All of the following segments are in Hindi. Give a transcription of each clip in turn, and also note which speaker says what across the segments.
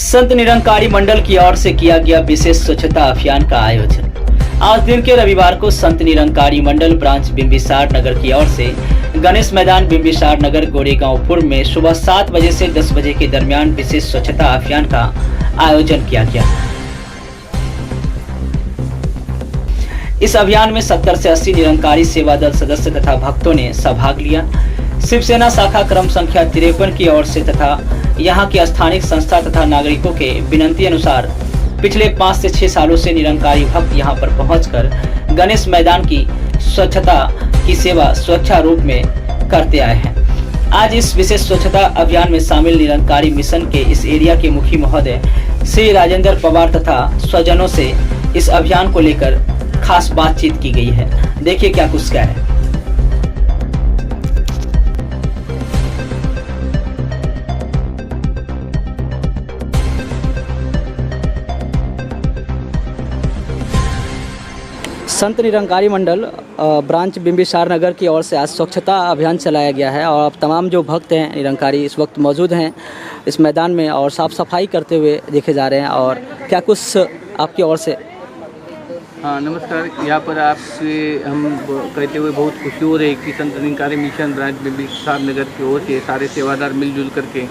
Speaker 1: संत निरंकारी मंडल की ओर से किया गया विशेष स्वच्छता अभियान का आयोजन। आज दिन के रविवार को संत निरंकारी मंडल ब्रांच बिंबिसार नगर की ओर से गणेश मैदान बिंबिसार नगर गोरेगांव पूर्व में सुबह 7 बजे से 10 बजे के दरमियान विशेष स्वच्छता अभियान का आयोजन किया गया। इस अभियान में 70 से 80 निरंकारी सेवा दल सदस्य तथा भक्तों ने सहभाग लिया। शिवसेना शाखा क्रम संख्या 53 की ओर से तथा यहां की स्थानिक संस्था तथा नागरिकों के विनती अनुसार पिछले 5 से 6 सालों से निरंकारी भक्त यहां पर पहुंचकर गणेश मैदान की स्वच्छता की सेवा स्वेच्छारूप में करते आए हैं। आज इस विशेष स्वच्छता अभियान में शामिल निरंकारी मिशन के इस एरिया के मुखी महोदय श्री राजेंद्र पवार तथा स्वजनों से इस अभियान को लेकर खास बातचीत की गई है। देखिए क्या कुछ कह है। संत निरंकारी मंडल ब्रांच बिंबिसार नगर की ओर से आज स्वच्छता अभियान चलाया गया है और अब तमाम जो भक्त हैं निरंकारी इस वक्त मौजूद हैं इस मैदान में और साफ सफाई करते हुए देखे जा रहे हैं। और क्या कुछ आपकी ओर से?
Speaker 2: हाँ नमस्कार। यहाँ पर आपसे हम कहते हुए बहुत खुशी हो रही है कि संत निरंकारी मिशन ब्रांच बिंबिसार नगर की ओर से सारे सेवादार मिलजुल करके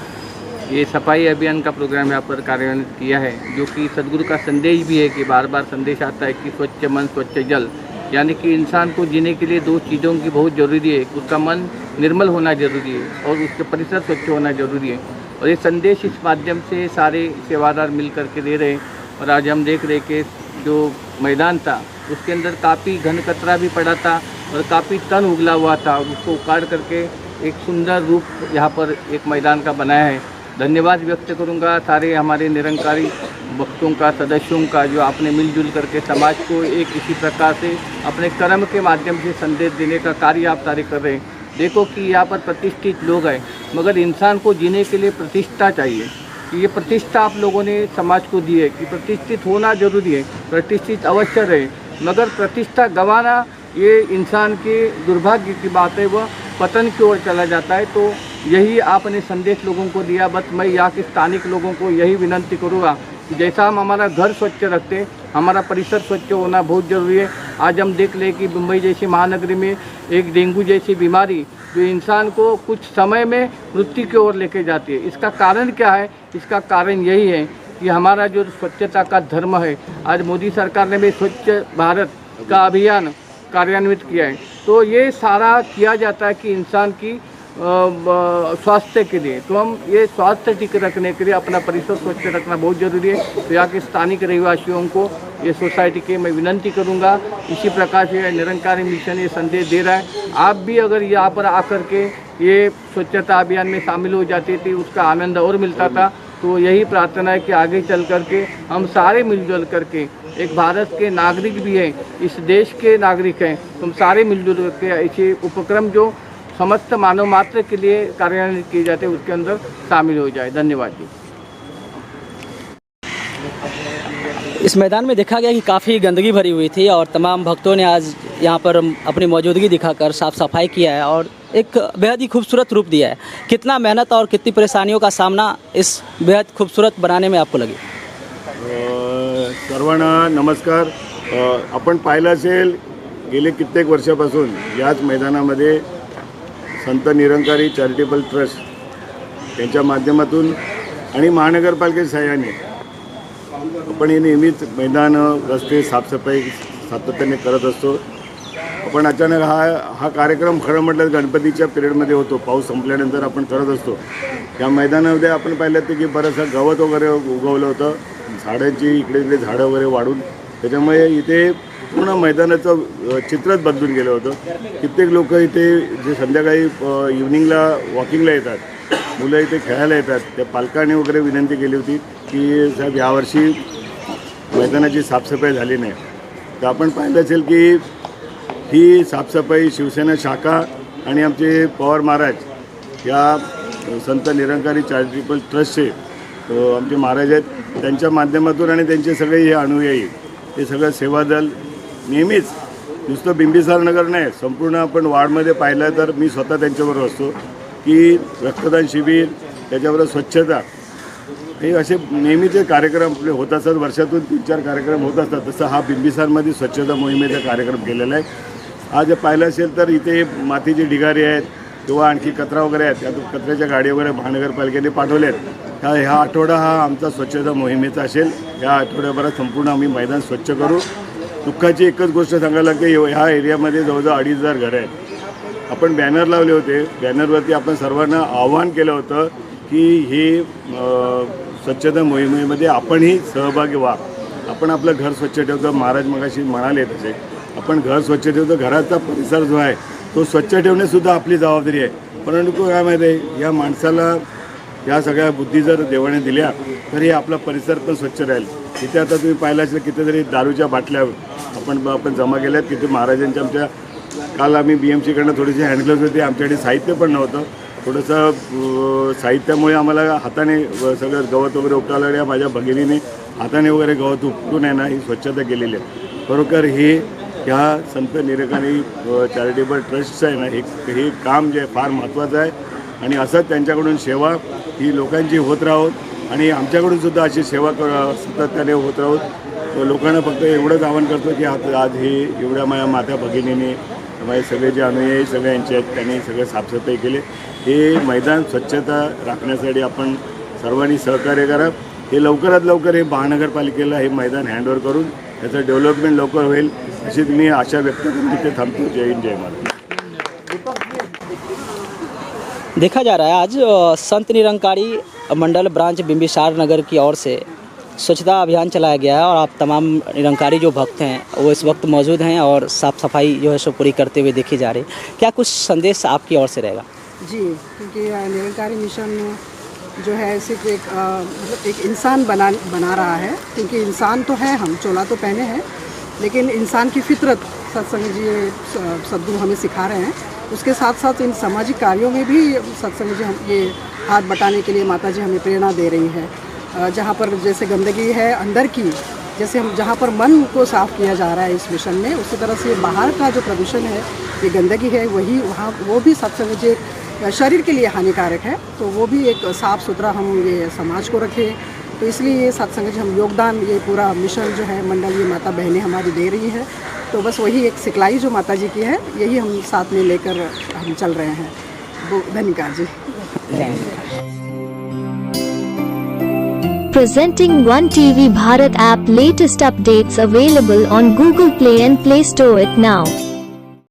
Speaker 2: ये सफाई अभियान का प्रोग्राम यहाँ पर कार्यान्वित किया है, जो कि सदगुरु का संदेश भी है कि बार बार संदेश आता है कि स्वच्छ मन स्वच्छ जल, यानी कि इंसान को जीने के लिए 2 चीज़ों की बहुत ज़रूरी है। उसका मन निर्मल होना जरूरी है और उसके परिसर स्वच्छ होना जरूरी है। और ये संदेश इस माध्यम से सारे सेवादार मिल करके दे रहे हैं। और आज हम देख रहे कि जो मैदान था उसके अंदर काफ़ी घन कचरा भी पड़ा था और काफ़ी तन उगला हुआ था और उसको उखाड़ करके एक सुंदर रूप यहाँ पर एक मैदान का बनाया है। धन्यवाद व्यक्त करूंगा सारे हमारे निरंकारी भक्तों का, सदस्यों का, जो आपने मिलजुल करके समाज को एक इसी प्रकार से अपने कर्म के माध्यम से संदेश देने का कार्य आप सारे कर रहे हैं। देखो कि यहाँ पर प्रतिष्ठित लोग हैं, मगर इंसान को जीने के लिए प्रतिष्ठा चाहिए। कि ये प्रतिष्ठा आप लोगों ने समाज को दी है कि प्रतिष्ठित होना जरूरी है, प्रतिष्ठित अवश्य रहे, मगर प्रतिष्ठा गंवाना ये इंसान के दुर्भाग्य की बात है, वह पतन की ओर चला जाता है। तो यही आपने संदेश लोगों को दिया। बस मैं यहाँ के स्थानिक लोगों को यही विनंती करूँगा कि जैसा हम हमारा घर स्वच्छ रखते हैं, हमारा परिसर स्वच्छ होना बहुत ज़रूरी है। आज हम देख लें कि मुंबई जैसी महानगरी में एक डेंगू जैसी बीमारी जो इंसान को कुछ समय में मृत्यु की ओर लेके जाती है। इसका कारण क्या है? इसका कारण यही है कि हमारा जो स्वच्छता का धर्म है, आज मोदी सरकार ने भी स्वच्छ भारत का अभियान कार्यान्वित किया है। तो ये सारा किया जाता है कि इंसान की स्वास्थ्य के लिए, तो हम ये स्वास्थ्य ठीक रखने के लिए अपना परिसर स्वच्छ रखना बहुत ज़रूरी है। तो यहाँ के स्थानिक रहवासियों को ये सोसाइटी के मैं विनंती करूँगा। इसी प्रकार से निरंकारी मिशन ये संदेश दे रहा है। आप भी अगर यहाँ पर आकर के ये स्वच्छता अभियान में शामिल हो जाते थे, उसका आनंद और मिलता था। तो यही प्रार्थना है कि आगे चल करके हम सारे मिलजुल करके, एक भारत के नागरिक भी हैं, इस देश के नागरिक हैं, हम सारे मिलजुल करके ऐसे उपक्रम जो समस्त मानव मात्र के लिए कार्यान्वित किए जाते हैं उसके अंदर शामिल हो जाए। धन्यवाद जी।
Speaker 1: इस मैदान में देखा गया कि काफ़ी गंदगी भरी हुई थी और तमाम भक्तों ने आज यहाँ पर अपनी मौजूदगी दिखाकर साफ सफाई किया है और एक बेहद ही खूबसूरत रूप दिया है। कितना मेहनत और कितनी परेशानियों का सामना इस बेहद खूबसूरत बनाने में आपको लगी?
Speaker 3: सर्वांना नमस्कार। आपण पाहिलं असेल गेले कित्येक वर्षापासून याच मैदानामध्ये संत निरंकारी चॅरिटेबल ट्रस्ट यांच्या माध्यमातून आणि महानगरपालिकेच्या सहाय्याने आपण हे नेहमीच मैदान, रस्ते साफसफाई सातत्याने करत असतो। आपण अचानक हा कार्यक्रम खरं म्हटलं गणपतीच्या पिरियडमध्ये होतो, पाऊस संपल्यानंतर आपण करत असतो। या मैदानामध्ये आपण पाहिलं ते की बरंचसं गवत वगैरे उगवलं होतं, झाडांची इकडे इकडे झाडं वगैरे वाढून, त्याच्यामुळे इथे पूर्ण मैदानाचं चित्रच बदलून गेलं होतं। कित्येक लोक इथे जे संध्याकाळी इव्हनिंगला वॉकिंगला येतात, मुलं इथे खेळायला येतात, त्या पालकांनी वगैरे विनंती केली होती की साहेब यावर्षी मैदानाची साफसफाई झाली नाही। तर आपण पाहिलं असेल की ही साफसफाई शिवसेना शाखा आणि आमचे पवार महाराज या संत निरंकारी चॅरिटेबल ट्रस्टचे आमचे महाराज आहेत, त्यांच्या माध्यमातून आणि त्यांचे सगळे हे अनुयायी, हे सगळं सेवादल नेहमीच नुसतं बिंबिसार नगर नाही, संपूर्ण आपण वार्डमध्ये पाहिलं तर मी स्वतः त्यांच्याबरोबर असतो की रक्तदान शिबिर, त्याच्याबरोबर स्वच्छता हे असे नेहमीचे कार्यक्रम आपले होत असतात, वर्षातून 3-4 कार्यक्रम होत असतात. तसं हा बिंबिसारमध्ये स्वच्छता मोहिमेचा कार्यक्रम केलेला आहे. आज पाहिलं असेल तर इथे मातीचे ढिगारे आहेत किंवा आणखी कचरा वगैरे आहेत, त्यातून कचऱ्याच्या गाडी वगैरे महानगरपालिकेने पाठवले आहेत. ह्या आठवडा हा आमचा स्वच्छता मोहिमेचा असेल. या आठवड्याभरात संपूर्ण आम्ही मैदान स्वच्छ करू. दुःखाची एकच गोष्ट सांगायला लागते, ह्या एरियामध्ये जवळजवळ 2,500 घरं आहेत. आपण बॅनर लावले होते, बॅनरवरती आपण सर्वांना आवाहन केलं होतं की हे स्वच्छता मोहिमेमध्ये आपणही सहभागी व्हा. आपण आपलं घर स्वच्छ ठेवतो, महाराज मगाशी म्हणाले तसे आपण घर स्वच्छ ठेवतो, घराचा परिसर जो आहे तो स्वच्छ ठेवणेसुद्धा आपली जबाबदारी आहे. परंतु काय माहिती आहे, या माणसाला या सगळ्या बुद्धी जर देवाने दिल्या तर हे आपला परिसर पण स्वच्छ राहील. इथे आता तुम्ही पाहिलं असेल कितीतरी दारूच्या बाटल्या आपण जमा केल्यात. किती महाराजांच्या आमच्या काल आम्ही BMCकडनं थोडीशी हँडग्लोव्ज होते, आमच्याकडे साहित्य पण नव्हतं. थोडंसं साहित्यामुळे आम्हाला हाताने सगळं गवत वगैरे उपटायला लागलं. माझ्या भगिनीने हाताने वगैरे गवत उपटून आहे ना ही स्वच्छता केलेली आहे. बरोबर हे ह्या संत निरंकारी चॅरिटेबल ट्रस्टचं आहे ना हे काम जे आहे फार महत्त्वाचं आहे. आणि असंच त्यांच्याकडून सेवा ही लोकांची होत राहोत आणि आमच्याकडून सुद्धा अशी सेवा सातत्याने होत राहोत. लोकांना फक्त एवढंच आवाहन करतो की आज हे एवढ्या माझ्या माता भगिनीने माझे सगळे जे अनुयायी सगळ्यांचे आहेत त्यांनी सगळं साफसफाई केली. हे मैदान स्वच्छता राखण्यासाठी आपण सर्वांनी सहकार्य करा. हे लवकरात लवकर हे महानगरपालिकेला हे मैदान हँडओव्हर करून त्याचं डेव्हलपमेंट लवकर होईल अशी मी आशा व्यक्त करून इथे थांबतो. जय हिंद, जय महाराज.
Speaker 1: देखा जा रहा है आज संत निरंकारी मंडल ब्रांच बिंबिसार नगर की ओर से स्वच्छता अभियान चलाया गया है और आप तमाम निरंकारी जो भक्त हैं वो इस वक्त मौजूद हैं और साफ़ सफाई जो है सो पूरी करते हुए देखे जा रहे हैं. क्या कुछ संदेश आपकी ओर से रहेगा?
Speaker 4: जी, क्योंकि निरंकारी मिशन जो है सिर्फ एक मतलब एक इंसान बना रहा है. क्योंकि इंसान तो है, हम चोला तो पहने हैं, लेकिन इंसान की फितरत सत्संग जी सद्गुरु हमें सिखा रहे हैं. उसके साथ साथ इन सामाजिक कार्यों में भी सत्संग जी हम ये हाथ बटाने के लिए माता जी हमें प्रेरणा दे रही है. जहाँ पर जैसे गंदगी है अंदर की, जैसे हम जहाँ पर मन को साफ़ किया जा रहा है इस मिशन में, उसी तरह से बाहर का जो प्रदूषण है, ये गंदगी है, वही वहाँ वो भी सत्संग जी शरीर के लिए हानिकारक है. तो वो भी एक साफ़ सुथरा हम ये समाज को रखें. तो इसलिए ये सत्संग जी हम योगदान ये पूरा मिशन जो है मंडल ये माता बहनें हमारी दे रही है. तो बस वही एक सिखलाई जो माता जी की है यही हम साथ में लेकर हम चल रहे हैं. धन्यवाद जी.
Speaker 5: Presenting One TV Bharat app, latest updates available on Google Play and Play Store it now.